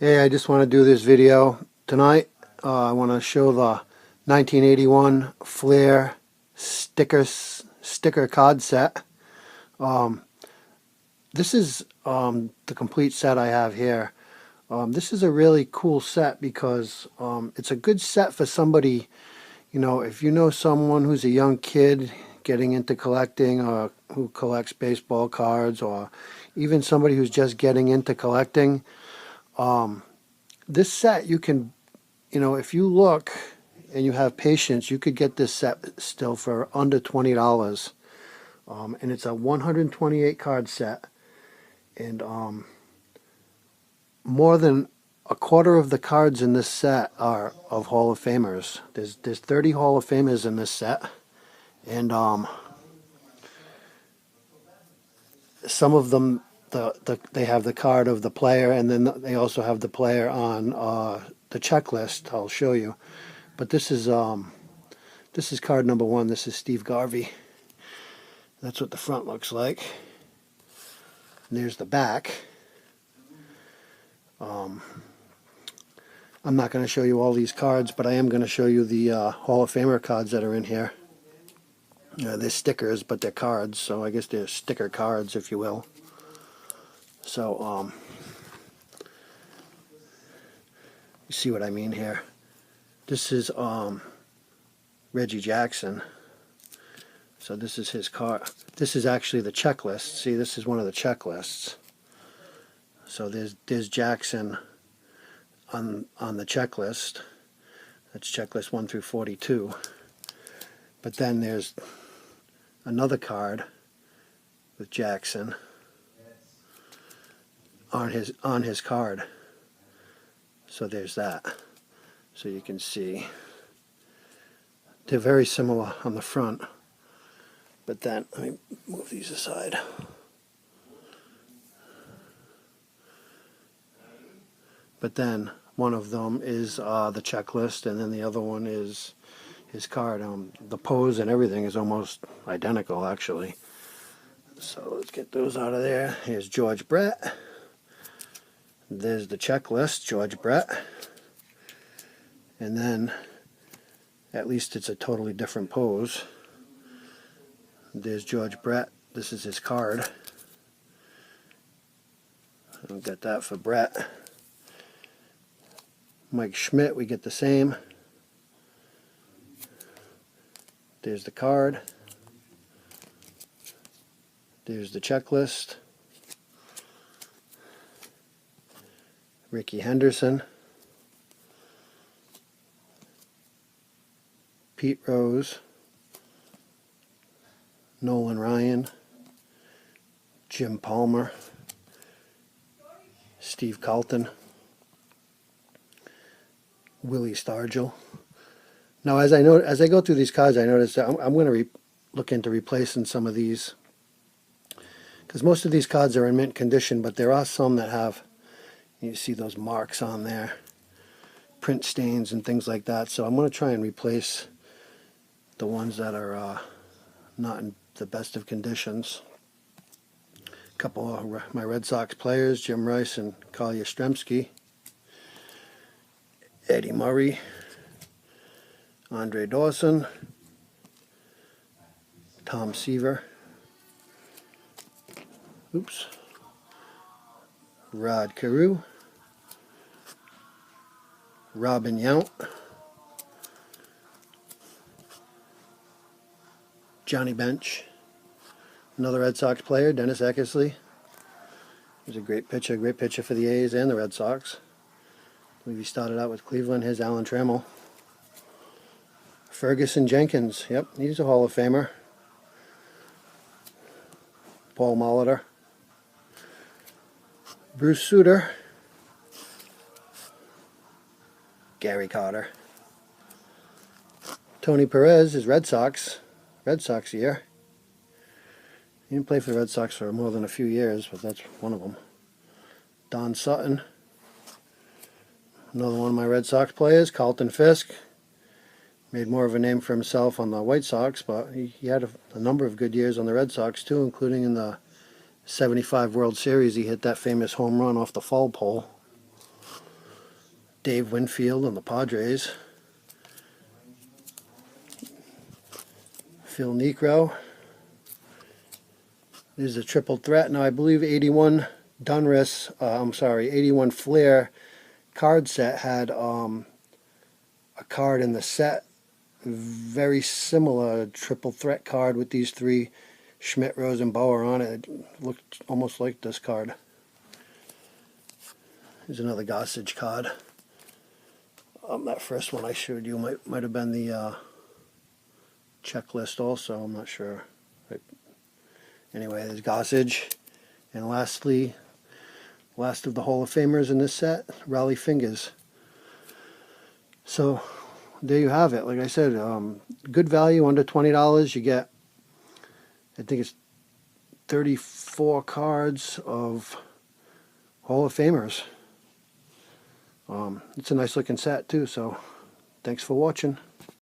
Hey, I just want to do this video tonight. I want to show the 1981 Flair sticker card set. Um, this is the complete set I have here. This is a really cool set because it's a good set for somebody, if you know someone who's a young kid getting into collecting or who collects baseball cards, or even somebody who's just getting into collecting. This set you can, if you look and you have patience, you could get this set still for under $20. And it's a 128 card set. And more than a quarter of the cards in this set are of Hall of Famers. There's 30 Hall of Famers in this set. And some of them, they have the card of the player, and then they also have the player on the checklist. I'll show you. But this is card number 1. This is Steve Garvey. That's what the front looks like. And there's the back. I'm not going to show you all these cards, but I am going to show you the Hall of Famer cards that are in here. They're stickers, but they're cards, so I guess they're sticker cards, if you will. So, you see what I mean here. This is Reggie Jackson. So this is his card. This is actually the checklist. See, this is one of the checklists. So there's Jackson on the checklist. That's checklist 1 through 42. But then there's another card with Jackson on his card. So there's that. So you can see they're very similar on the front. But then let me move these aside. But then one of them is the checklist, and then the other one is his card. The pose and everything is almost identical, actually. So let's get those out of there. Here's George Brett. There's the checklist, George Brett. And then, at least it's a totally different pose. There's George Brett. This is his card. I'll get that for Brett. Mike Schmidt, we get the same. There's the card. There's the checklist. Ricky Henderson. Pete Rose. Nolan Ryan. Jim Palmer. Steve Carlton. Willie Stargell. Now, as I go through these cards, I notice that I'm going to look into replacing some of these, because most of these cards are in mint condition, but there are some that have, you see those marks on there, print stains and things like that. So I'm going to try and replace the ones that are not in the best of conditions. A couple of my Red Sox players, Jim Rice and Carl Yastrzemski. Eddie Murray, Andre Dawson, Tom Seaver, Rod Carew, Robin Yount, Johnny Bench, another Red Sox player, Dennis Eckersley. He's a great pitcher for the A's and the Red Sox. I believe he started out with Cleveland. Here's Alan Trammell. Ferguson Jenkins, yep, he's a Hall of Famer. Paul Molitor. Bruce Sutter. Gary Carter. Tony Perez is Red Sox year. He didn't play for the Red Sox for more than a few years, but that's one of them. Don Sutton. Another one of my Red Sox players, Carlton Fisk. Made more of a name for himself on the White Sox, but he had a number of good years on the Red Sox too, including in the '75 World Series. He hit that famous home run off the foul pole. Dave Winfield on the Padres. Phil Niekro. This is a triple threat. Now I believe 81 Donruss, 81 Flair card set had a card in the set, very similar triple threat card with these three Schmidt, Rose, and Bauer on it. It looked almost like this card. Here's another Gossage card. That first one I showed you might have been the checklist also, I'm not sure. But anyway, there's Gossage. And lastly, last of the Hall of Famers in this set, Raleigh Fingers. So there you have it. Like I said, good value, under $20. You get, I think it's 34 cards of Hall of Famers. It's a nice looking set too, so thanks for watching.